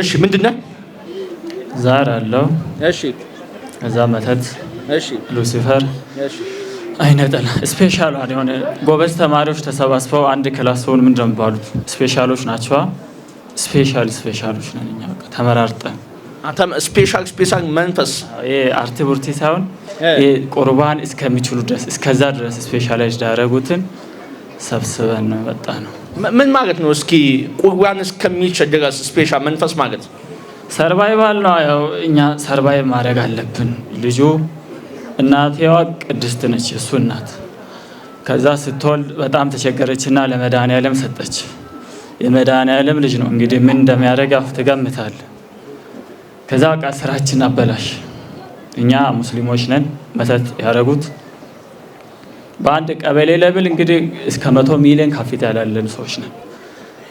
እሺ ምንድነው? ዛር አለው። እሺ ከዛ መተት። እሺ ሉሲፈር። እሺ አይነጠላ ስፔሻል የሆነ ጎበዝ ተማሪዎች ተሰባስበው አንድ ክላስ ሆነው ምንድነው የሚባሉት? ስፔሻሎች ናቸው። ስፔሻሎች ነን እኛ በቃ ተመራርጠን አንተም ስፔሻል መንፈስ አርቲ ቡርቲ ሳይሆን ቁርባን እስከሚችሉ ድረስ እስከዛ ድረስ ስፔሻላይዝድ ያደረጉትን ሰብስበን ነው ወጣ ነው። ምን ማለት ነው? እስኪ ቁርባን እስከሚችል ድረስ ስፔሻል መንፈስ ማለት ሰርቫይቫል ነው። ያው እኛ ሰርቫይቭ ማድረግ አለብን። ልጁ እናቴዋ ቅድስት ነች፣ እሱ እናት። ከዛ ስትወልድ በጣም ተቸገረችና ለመድኃኒዓለም ሰጠች። የመድኃኒዓለም ልጅ ነው እንግዲህ ምን እንደሚያደርግ ትገምታል። ከዛ በቃ ስራችን አበላሽ። እኛ ሙስሊሞች ነን፣ መተት ያደረጉት በአንድ ቀበሌ ለብል እንግዲህ እስከ 100 ሚሊዮን ካፒታል ያለን ሰዎች ነን።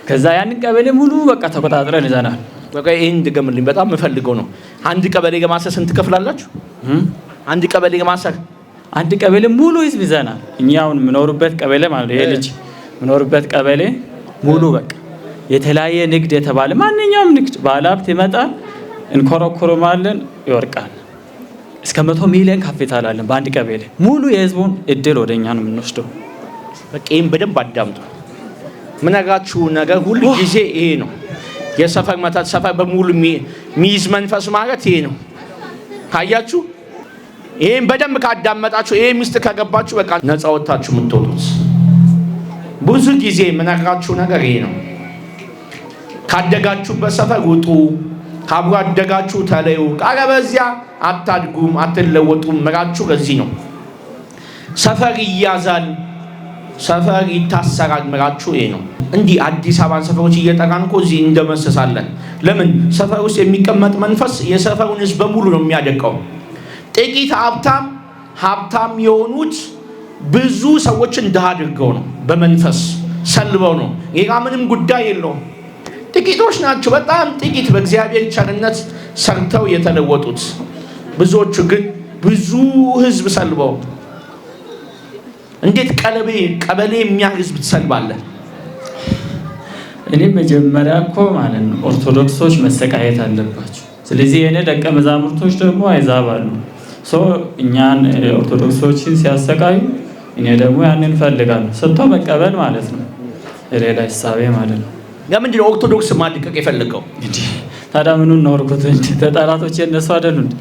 ከዛ ያንን ቀበሌ ሙሉ በቃ ተቆጣጥረን ይዘናል። በቃ ይሄን ድገምልኝ፣ በጣም የምፈልገው ነው። አንድ ቀበሌ ለማሰር ስንት ትከፍላላችሁ? አንድ ቀበሌ ለማሰር አንድ ቀበሌ ሙሉ ህዝብ ይዘናል። እኛውን የምኖርበት ቀበሌ ማለት ይሄ ልጅ የምኖርበት ቀበሌ ሙሉ በቃ የተለያየ ንግድ የተባለ ማንኛውም ንግድ ባለሀብት ይመጣል፣ እንኮረኮረማለን፣ ይወርቃል። እስከ 100 ሚሊዮን ካፒታል አለን በአንድ ቀበሌ ሙሉ። የህዝቡን እድል ወደኛ ነው የምንወስደው። በቃ ይሄን በደንብ አዳምጡ። ምነግራችሁ ነገር ሁሉ ጊዜ ይሄ ነው። የሰፈር መተት ሰፈር በሙሉ ሚይዝ መንፈስ ማለት ይሄ ነው። ካያችሁ ይሄን በደንብ ካዳመጣችሁ ይሄ ሚስት ከገባችሁ በቃ ነፃ ወጣችሁ የምትወጡት። ብዙ ጊዜ ምነግራችሁ ነገር ይሄ ነው። ካደጋችሁበት ሰፈር ውጡ፣ ካብሮ አደጋችሁ ተለዩ። ካለበዚያ አታድጉም፣ አትለወጡም። ምራችሁ ለዚህ ነው። ሰፈር ይያዛል፣ ሰፈር ይታሰራል። ምራችሁ ይሄ ነው። እንዲህ አዲስ አበባን ሰፈሮች እየጠራን እኮ እዚህ እንደመሰሳለን። ለምን? ሰፈር ውስጥ የሚቀመጥ መንፈስ የሰፈሩን ህዝብ በሙሉ ነው የሚያደቀው። ጥቂት ሀብታም የሆኑት ብዙ ሰዎችን ድሃ አድርገው ነው፣ በመንፈስ ሰልበው ነው። ሌላ ምንም ጉዳይ የለውም። ጥቂቶች ናቸው፣ በጣም ጥቂት በእግዚአብሔር ቸርነት ሰርተው የተለወጡት። ብዙዎቹ ግን ብዙ ህዝብ ሰልበው። እንዴት ቀበሌ የሚያህል ህዝብ ትሰልባለህ? እኔ መጀመሪያ እኮ ማለት ነው ኦርቶዶክሶች መሰቃየት አለባቸው። ስለዚህ የኔ ደቀ መዛሙርቶች ደግሞ አይዛባሉ እኛን ኦርቶዶክሶችን ሲያሰቃዩ እኔ ደግሞ ያንን ፈልጋለሁ። ሰጥቶ መቀበል ማለት ነው፣ ሌላ ሂሳቤ ማለት ነው። ለምንድን ነው ኦርቶዶክስ ማድቀቅ የፈለገው? ታዲያ ምኑን ነው ወርኩት? ጠላቶቼ እነሱ አይደሉ እንዴ?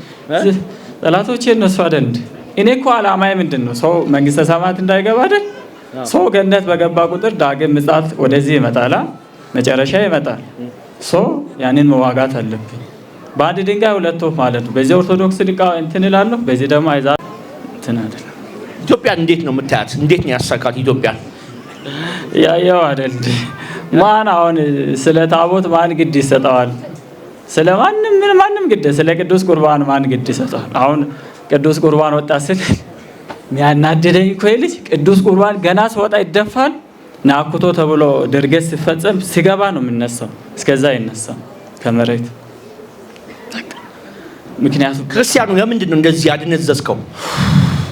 ጠላቶቼ እነሱ አይደል እንዴ? እኔ እኮ አላማዬ ምንድን ነው? ሰው መንግስተ ሰማያት እንዳይገባ አይደል? ሰው ገነት በገባ ቁጥር ዳግም ምጽአት ወደዚህ ይመጣል፣ መጨረሻ ይመጣል። ያንን መዋጋት አለብኝ። በአንድ ድንጋይ ሁለት ወፍ ማለት ነው። በዚህ ኦርቶዶክስ እንትን እላለሁ፣ በዚህ ደግሞ አይዛ እንትን አይደለም። ኢትዮጵያ እንዴት ነው የምታያት? እንዴት ነው ያሳካት ኢትዮጵያ? ያየው አይደል? ማን አሁን ስለ ታቦት ማን ግድ ይሰጠዋል? ስለ ማንም ግድ፣ ስለ ቅዱስ ቁርባን ማን ግድ ይሰጠዋል? አሁን ቅዱስ ቁርባን ወጣ ስል የሚያናድደኝ እኮ ልጅ ቅዱስ ቁርባን ገና ሲወጣ ይደፋል። ናኩቶ ተብሎ ድርገት ሲፈጸም ሲገባ ነው የሚነሳው። እስከዛ ይነሳው ከመሬት። ምክንያቱም ክርስቲያኑ ለምንድን ነው እንደዚህ ያድነዘዝከው?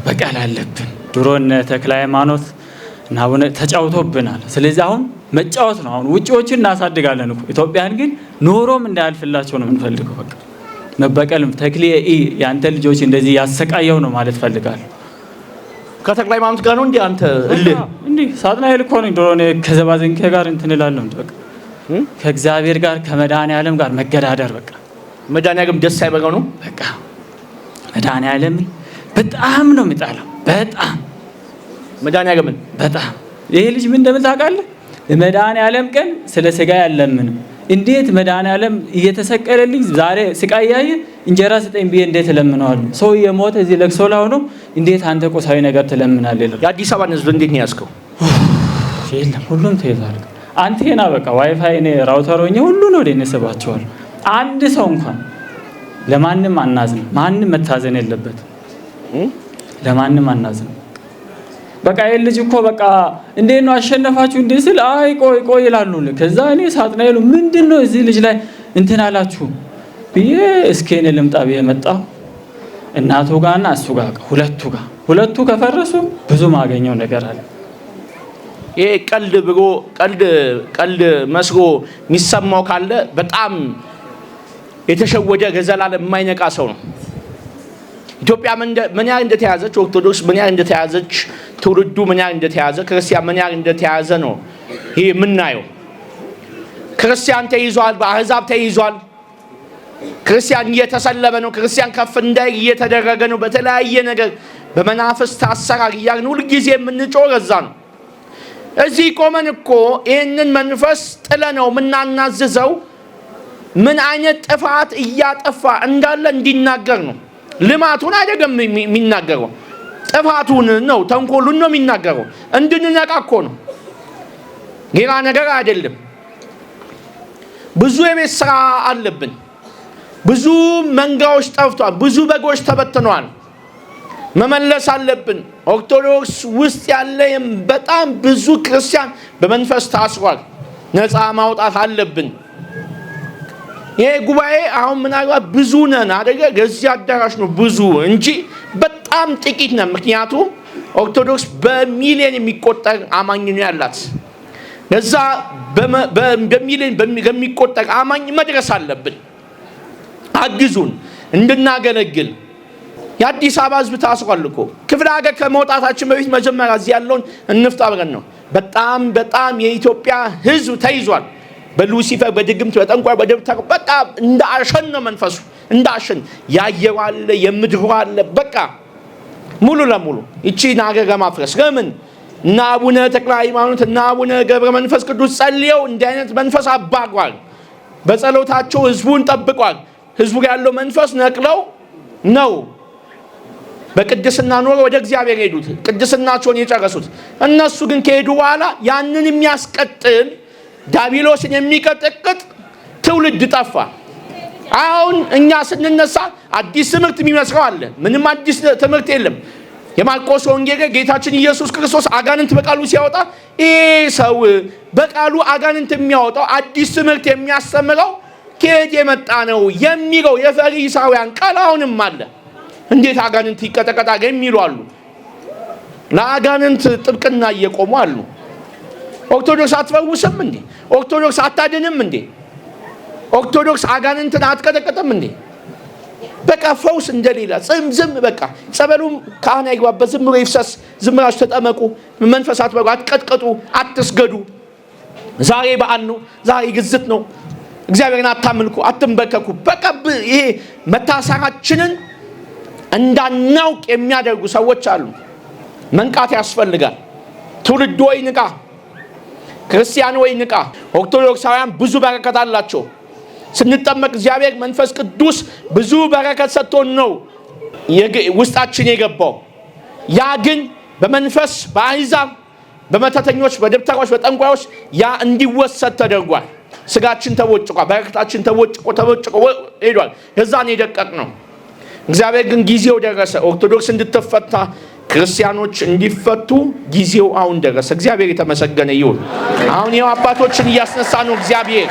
በቀል አለብን። ድሮ እነ ተክለ ሃይማኖት እና አቡነ ተጫውቶብናል። ስለዚህ አሁን መጫወት ነው። አሁን ውጪዎችን እናሳድጋለን እኮ ኢትዮጵያን ግን ኖሮም እንዳያልፍላቸው ነው የምንፈልገው። በቃ መበቀል ተክሌ ያንተ ልጆች እንደዚህ ያሰቃየው ነው ማለት ፈልጋለሁ። ከተክለ ሃይማኖት ጋር ነው እንዴ አንተ እንዴ? ሳጥናኤል እኮ ነው ድሮ እኔ ከዘባዘንኬ ጋር እንትን እላለሁ እንዴ? በቃ ከእግዚአብሔር ጋር ከመድኃኒዓለም ጋር መገዳደር። በቃ መድኃኒዓለም ደስ አይበለው ነው። በቃ መድኃኒዓለም በጣም ነው የሚጣለው። በጣም መድኃኒዓለም በጣም ይሄ ልጅ ምን እንደምን ታውቃለህ? መድኃኒዓለም ቀን ስለ ስጋ ያለምን እንዴት መድኃኒዓለም እየተሰቀለልኝ ዛሬ ስቃይ ያየ እንጀራ ስጠኝ ብዬ እንዴት እለምነዋለሁ? ሰው የሞተ እዚህ ለቅሶ ላይ ሆኖ እንዴት አንተ ቁሳዊ ነገር ትለምናለህ? ይላል። የአዲስ አበባን ህዝብ እንዴት ነው ያዝከው? የለም ሁሉም ተይዟል። አንቴና በቃ ዋይፋይ እኔ ራውተር ሆኜ ሁሉ ነው ወደ እኔ ስባቸዋል። አንድ ሰው እንኳን ለማንም አናዝን፣ ማንም መታዘን የለበትም። ለማንም አናዝን። በቃ ይሄ ልጅ እኮ በቃ እንዴት ነው አሸነፋችሁ እንዴ ስል አይ ቆይ ይላሉ። ከዛ እኔ ሳጥናኤሉ ምንድነው እዚህ ልጅ ላይ እንትን አላችሁ ብዬ እስኪ እኔ ልምጣ ብዬ መጣሁ። እናቱ ጋርና እሱ ጋር ሁለቱ ከፈረሱ ብዙ ማገኘው ነገር አለ። ይሄ ቀልድ መስሎ የሚሰማው ካለ በጣም የተሸወደ ለዘላለም የማይነቃ ሰው ነው። ኢትዮጵያ ምን ያህል እንደተያዘች፣ ኦርቶዶክስ ምን ያህል እንደተያዘች፣ ትውልዱ ምን ያህል እንደተያዘ፣ ክርስቲያን ምን ያህል እንደተያዘ ነው ይሄ የምናየው። ክርስቲያን ተይዟል፣ በአህዛብ ተይዟል። ክርስቲያን እየተሰለበ ነው። ክርስቲያን ከፍ እንዳይ እየተደረገ ነው። በተለያየ ነገር በመናፍስት አሰራር እያልን ሁልጊዜ የምንጮህ ለዛ ነው። እዚህ ቆመን እኮ ይህንን መንፈስ ጥለነው የምናናዝዘው ምን አይነት ጥፋት እያጠፋ እንዳለ እንዲናገር ነው። ልማቱን አይደለም የሚናገረው፣ ጥፋቱን ነው፣ ተንኮሉን ነው የሚናገረው። እንድንነቃ እኮ ነው፣ ሌላ ነገር አይደለም። ብዙ የቤት ስራ አለብን። ብዙ መንጋዎች ጠፍቷል። ብዙ በጎች ተበትነዋል። መመለስ አለብን። ኦርቶዶክስ ውስጥ ያለ በጣም ብዙ ክርስቲያን በመንፈስ ታስሯል። ነፃ ማውጣት አለብን። ይሄ ጉባኤ አሁን ምናልባት ብዙ ነን አይደለ? ገዚህ አዳራሽ ነው ብዙ እንጂ በጣም ጥቂት ነን። ምክንያቱም ኦርቶዶክስ በሚሊዮን የሚቆጠር አማኝ ነው ያላት። ለዛ በሚሊዮን በሚቆጠር አማኝ መድረስ አለብን። አግዙን እንድናገለግል። የአዲስ አበባ ሕዝብ ታስሯል እኮ። ክፍለ ሀገር ከመውጣታችን በፊት መጀመሪያ እዚህ ያለውን እንፍታ ብለን ነው። በጣም የኢትዮጵያ ሕዝብ ተይዟል። በሉሲፈር፣ በድግምት፣ በጠንቋይ፣ በደብተር በቃ እንደ አሸን ነው መንፈሱ፣ እንደ አሸን። ያየው አለ፣ የምድሩ አለ። በቃ ሙሉ ለሙሉ እቺን ሀገር ለማፍረስ ለምን እና አቡነ ተክለ ሃይማኖት እና አቡነ ገብረ መንፈስ ቅዱስ ጸልየው እንዲህ አይነት መንፈስ አባሯል። በጸሎታቸው ሕዝቡን ጠብቋል። ሕዝቡ ያለው መንፈስ ነቅለው ነው በቅድስና ኖሮ ወደ እግዚአብሔር ሄዱት፣ ቅድስናቸውን የጨረሱት። እነሱ ግን ከሄዱ በኋላ ያንን የሚያስቀጥል ዲያብሎስን የሚቀጠቅጥ ትውልድ ጠፋ። አሁን እኛ ስንነሳ አዲስ ትምህርት የሚመስለው አለ። ምንም አዲስ ትምህርት የለም። የማርቆስ ወንጌል ጌታችን ኢየሱስ ክርስቶስ አጋንንት በቃሉ ሲያወጣ ይሄ ሰው በቃሉ አጋንንት የሚያወጣው አዲስ ትምህርት የሚያስተምረው ከየት የመጣ ነው የሚለው የፈሪሳውያን ቃል አሁንም አለ። እንዴት አጋንንት ይቀጠቀጣል የሚሉ አሉ። ለአጋንንት ጥብቅና እየቆሙ አሉ። ኦርቶዶክስ አትፈውስም እንዴ? ኦርቶዶክስ አታድንም እንዴ? ኦርቶዶክስ አጋንንትን አትቀጠቅጥም እንዴ? በቃ ፈውስ እንደሌላ ዝም በቃ ጸበሉም ካህን አይግባበት፣ ዝም ብሎ ይፍሰስ። ዝም ብላችሁ ተጠመቁ፣ መንፈስ አትበሉ፣ አትቀጥቀጡ፣ አትስገዱ። ዛሬ በዓል ነው፣ ዛሬ ግዝት ነው፣ እግዚአብሔርን አታምልኩ፣ አትንበከኩ። በቃ ይሄ መታሰራችንን እንዳናውቅ የሚያደርጉ ሰዎች አሉ። መንቃት ያስፈልጋል። ትውልድ ወይ ንቃ፣ ክርስቲያን ወይ ንቃ። ኦርቶዶክሳውያን ብዙ በረከት አላቸው። ስንጠመቅ እግዚአብሔር መንፈስ ቅዱስ ብዙ በረከት ሰጥቶን ነው ውስጣችን የገባው። ያ ግን በመንፈስ በአሕዛብ በመተተኞች፣ በደብተሮች፣ በጠንቋዮች ያ እንዲወሰድ ተደርጓል። ስጋችን ተቦጭቋል፣ በረከታችን ተቦጭቆ ሄዷል። የዛን የደቀቅ ነው። እግዚአብሔር ግን ጊዜው ደረሰ። ኦርቶዶክስ እንድትፈታ፣ ክርስቲያኖች እንዲፈቱ ጊዜው አሁን ደረሰ። እግዚአብሔር የተመሰገነ ይሁን። አሁን ይኸው አባቶችን እያስነሳ ነው እግዚአብሔር።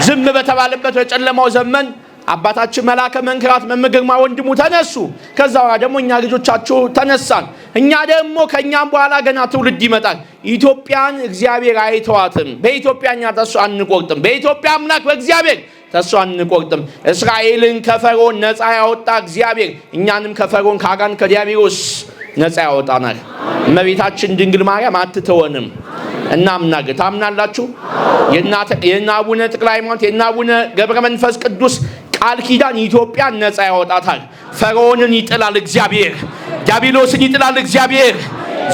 ዝም በተባለበት በጨለማው ዘመን አባታችን መላከ መንክራት መምህር ግርማ ወንድሙ ተነሱ። ከዛ በኋላ ደግሞ እኛ ልጆቻቸው ተነሳን። እኛ ደግሞ ከኛም በኋላ ገና ትውልድ ይመጣል። ኢትዮጵያን እግዚአብሔር አይተዋትም። በኢትዮጵያ እኛ ተስፋ አንቆርጥም። በኢትዮጵያ አምላክ በእግዚአብሔር ተስፋ አንቆርጥም። እስራኤልን ከፈርዖን ነፃ ያወጣ እግዚአብሔር እኛንም ከፈርዖን ከአጋን ከዲያብሎስ ነፃ ያወጣናል። እመቤታችን ድንግል ማርያም አትተወንም። እናምናለን። ታምናላችሁ? የእነ አቡነ ተክለ ሃይማኖት የእነ አቡነ ገብረ መንፈስ ቅዱስ ቃል ኪዳን ኢትዮጵያን ነፃ ያወጣታል። ፈርዖንን ይጥላል እግዚአብሔር። ዲያብሎስን ይጥላል እግዚአብሔር።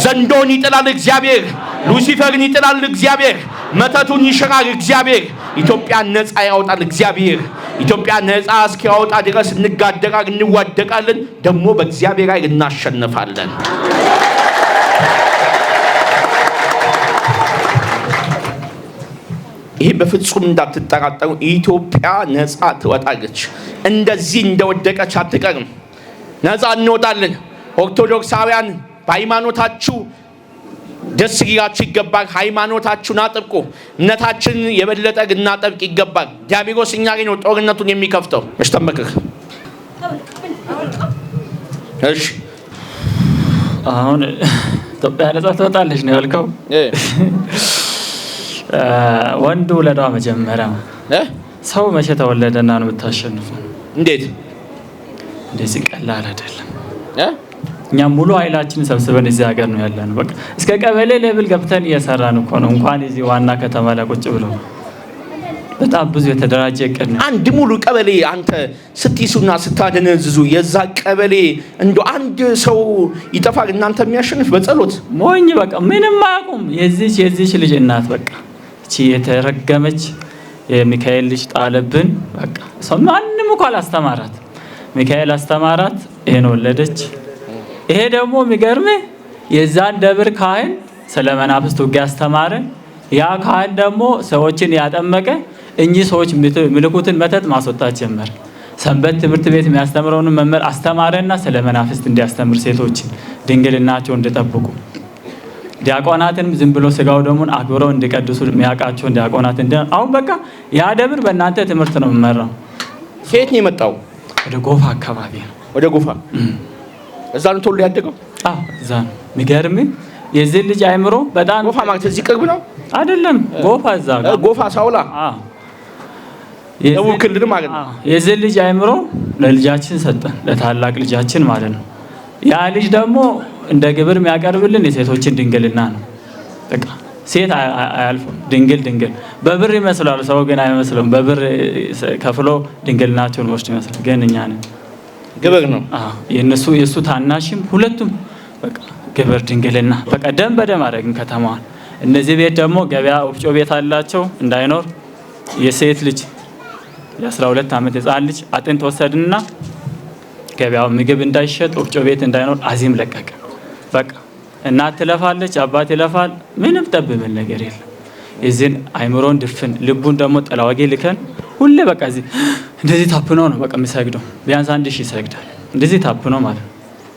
ዘንዶን ይጥላል እግዚአብሔር። ሉሲፈርን ይጥላል እግዚአብሔር። መተቱን ይሽራል እግዚአብሔር። ኢትዮጵያን ነፃ ያወጣል እግዚአብሔር። ኢትዮጵያ ነፃ እስኪያወጣ ድረስ እንጋደቃለን፣ እንዋደቃለን። ደግሞ በእግዚአብሔር ላይ እናሸንፋለን። ይሄ በፍጹም እንዳትጠራጠሩ። ኢትዮጵያ ነፃ ትወጣለች። እንደዚህ እንደወደቀች አትቀርም። ነፃ እንወጣለን። ኦርቶዶክሳውያን በሃይማኖታችሁ ደስ ሊላችሁ ይገባል። ሃይማኖታችሁን አጥብቁ። እምነታችን የበለጠ እናጠብቅ ይገባል። ዲያብሎስ እኛ ላይ ነው ጦርነቱን የሚከፍተው። እሽተመክር እሺ፣ አሁን ኢትዮጵያ ነፃ ትወጣለች ነው ያልከው። ወንድ ውለዷ መጀመሪያ ሰው መቼ ተወለደና ነው የምታሸንፈው? እንዴት እንደዚህ ቀላል አይደለም። እኛም ሙሉ ኃይላችን ሰብስበን እዚህ ሀገር ነው ያለነው። በቃ እስከ ቀበሌ ሌብል ገብተን እየሰራን እኮ ነው። እንኳን እዚህ ዋና ከተማ ላይ ቁጭ ብሎ በጣም ብዙ የተደራጀ እቅድ ነው። አንድ ሙሉ ቀበሌ አንተ ስትይሱና ስታደነዝዙ የዛ ቀበሌ እንደ አንድ ሰው ይጠፋል እናንተ የሚያሸንፍ በጸሎት ሞኝ በቃ ምንም አያውቁም። የዚች ልጅ እናት በቃ እቺ የተረገመች የሚካኤል ልጅ ጣለብን። በቃ ሰው ማንም እኮ አላስተማራት። ሚካኤል አስተማራት፣ ይሄን ወለደች። ይሄ ደግሞ የሚገርምህ የዛን ደብር ካህን ስለ መናፍስት ውጊያ አስተማረ። ያ ካህን ደግሞ ሰዎችን ያጠመቀ እኚህ ሰዎች ምልኩትን መተት ማስወጣት ጀመረ። ሰንበት ትምህርት ቤት የሚያስተምረውን መምህር አስተማረና ስለ መናፍስት እንዲያስተምር ሴቶችን ድንግልናቸውን እንዲጠብቁ ዲያቆናትንም ዝም ብሎ ስጋው ደሙን አክብረው እንዲቀድሱ የሚያውቃቸውን ዲያቆናት አሁን በቃ ያ ደብር በእናንተ ትምህርት ነው የሚመራው። ከየት ነው የመጣው? ወደ ጎፋ አካባቢ ነው። ወደ ጎፋ እዛ ነው ተወልዶ ያደገው? አዎ እዛ ነው። የሚገርምህ የዚህ ልጅ አይምሮ በጣም ጎፋ ማለት እዚህ ቅርብ ነው አይደለም? ጎፋ እዛ ጋር ጎፋ ሳውላ ደቡብ ክልል ማለት ነው። የዚህ ልጅ አይምሮ ለልጃችን ሰጠን፣ ለታላቅ ልጃችን ማለት ነው። ያ ልጅ ደግሞ እንደ ግብር የሚያቀርብልን የሴቶችን ድንግልና ነው። በቃ ሴት አያልፍም። ድንግል በብር ይመስላል ሰው ግን አይመስልም። በብር ከፍሎ ድንግልናቸውን ወስድ ይመስላል ግን እኛ ነን ግብር ነው። የእሱ ታናሽም ሁለቱም በቃ ግብር ድንግልና በቃ ደም በደም አደረግን ከተማዋን። እነዚህ ቤት ደግሞ ገበያ ወፍጮ ቤት አላቸው እንዳይኖር የሴት ልጅ የ12 ዓመት ህፃን ልጅ አጥንት ወሰድንና ገበያው ምግብ እንዳይሸጥ ወፍጮ ቤት እንዳይኖር አዚም ለቀቀ። በቃ እናት ትለፋለች፣ አባት ይለፋል፣ ምንም ጠብ ብል ነገር የለም። የዚህን አይምሮን ድፍን ልቡን ደግሞ ጠላዋጌ ልከን ሁሌ በቃ እንደዚህ ታፕኖ ነው በቃ የሚሰግደው። ቢያንስ 1000 ይሰግዳል እንደዚህ ታፕኖ ማለት ነው።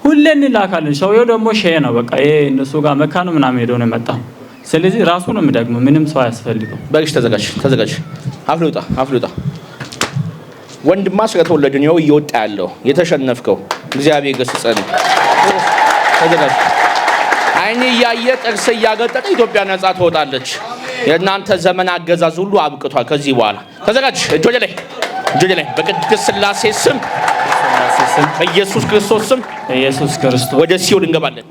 ሁሌ እንላካለን። ሰውየው ደግሞ ሼህ ነው በቃ ይሄ እነሱ ጋር መካ ነው ምናምን ሄዶ ነው የመጣው። ስለዚህ ራሱ ነው የሚደግመው፣ ምንም ሰው አያስፈልገው። በግሽ ተዘጋጅ። አፍልውጣ ወንድማ ስለተወለደ ነው እየወጣ ያለው የተሸነፍከው። እግዚአብሔር ገስጸን። ተዘጋጅ። አይኔ እያየ ጥርስ እያገጠጠ ኢትዮጵያ ነጻ ትወጣለች። የእናንተ ዘመን አገዛዝ ሁሉ አብቅቷል። ከዚህ በኋላ ተዘጋጅ። እጆች ላይ በቅድስት ሥላሴ ስም በኢየሱስ ክርስቶስ ስም ወደ ሲኦል እንገባለን።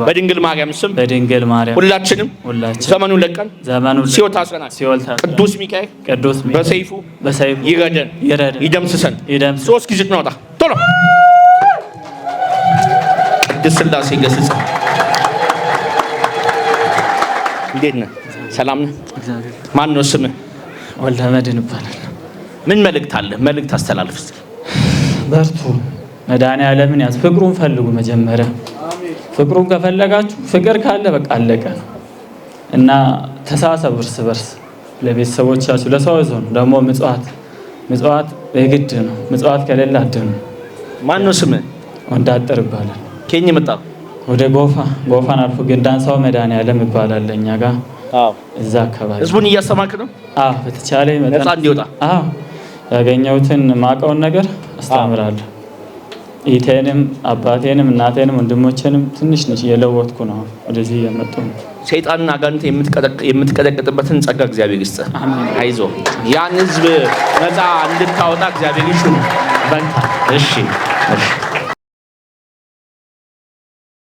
በድንግል ማርያም ስም ሁላችንም ዘመኑን ለቀን ሲኦል ታስረናል። ቅዱስ ሚካኤል በሰይፉ ይረደን ይደምስሰን። 3 ጊዜ እናውጣ ቶሎ። ቅድስት ሥላሴ ገስጸ። እንዴት ነህ? ሰላም ነህ? ማን ነው ስምህ? ወልደ መድኅን ይባላል። ምን መልእክት አለ? መልእክት አስተላልፍ እስኪ። በርቱ፣ መድኃኒዓለምን ያዝ፣ ፍቅሩን ፈልጉ። መጀመሪያ ፍቅሩን ከፈለጋችሁ ፍቅር ካለ በቃ አለቀ ነው እና ተሳሰቡ እርስ በርስ ለቤተሰቦቻችሁ፣ ለሰው ይዘው ደግሞ ምጽዋት የግድ ነው። ምጽዋት ከሌለ አድኑ። ማን ነው ስምህ? ወንዳጥር ይባላል። ከኛ መጣ ወደ ጎፋን አልፎ ገንዳንሳው መድኃኒዓለም ይባላል እኛ ጋር። እዛ አካባቢ ህዝቡን እያስተማርክ ነው? በተቻለ መጠን ነፃ እንዲወጣ ያገኘሁትን ማቀውን ነገር አስተምራለሁ። ኢቴንም አባቴንም እናቴንም ወንድሞቼንም ትንሽ እየለወጥኩ ነው። ወደዚህ እየመጡ ነው። ሰይጣንና አጋንንት የምትቀጠቅጥበትን ጸጋ እግዚአብሔር ይስጥ። አይዞህ፣ ያን ህዝብ ነፃ እንድታወጣ እግዚአብሔር ይሹም። በንታ እሺ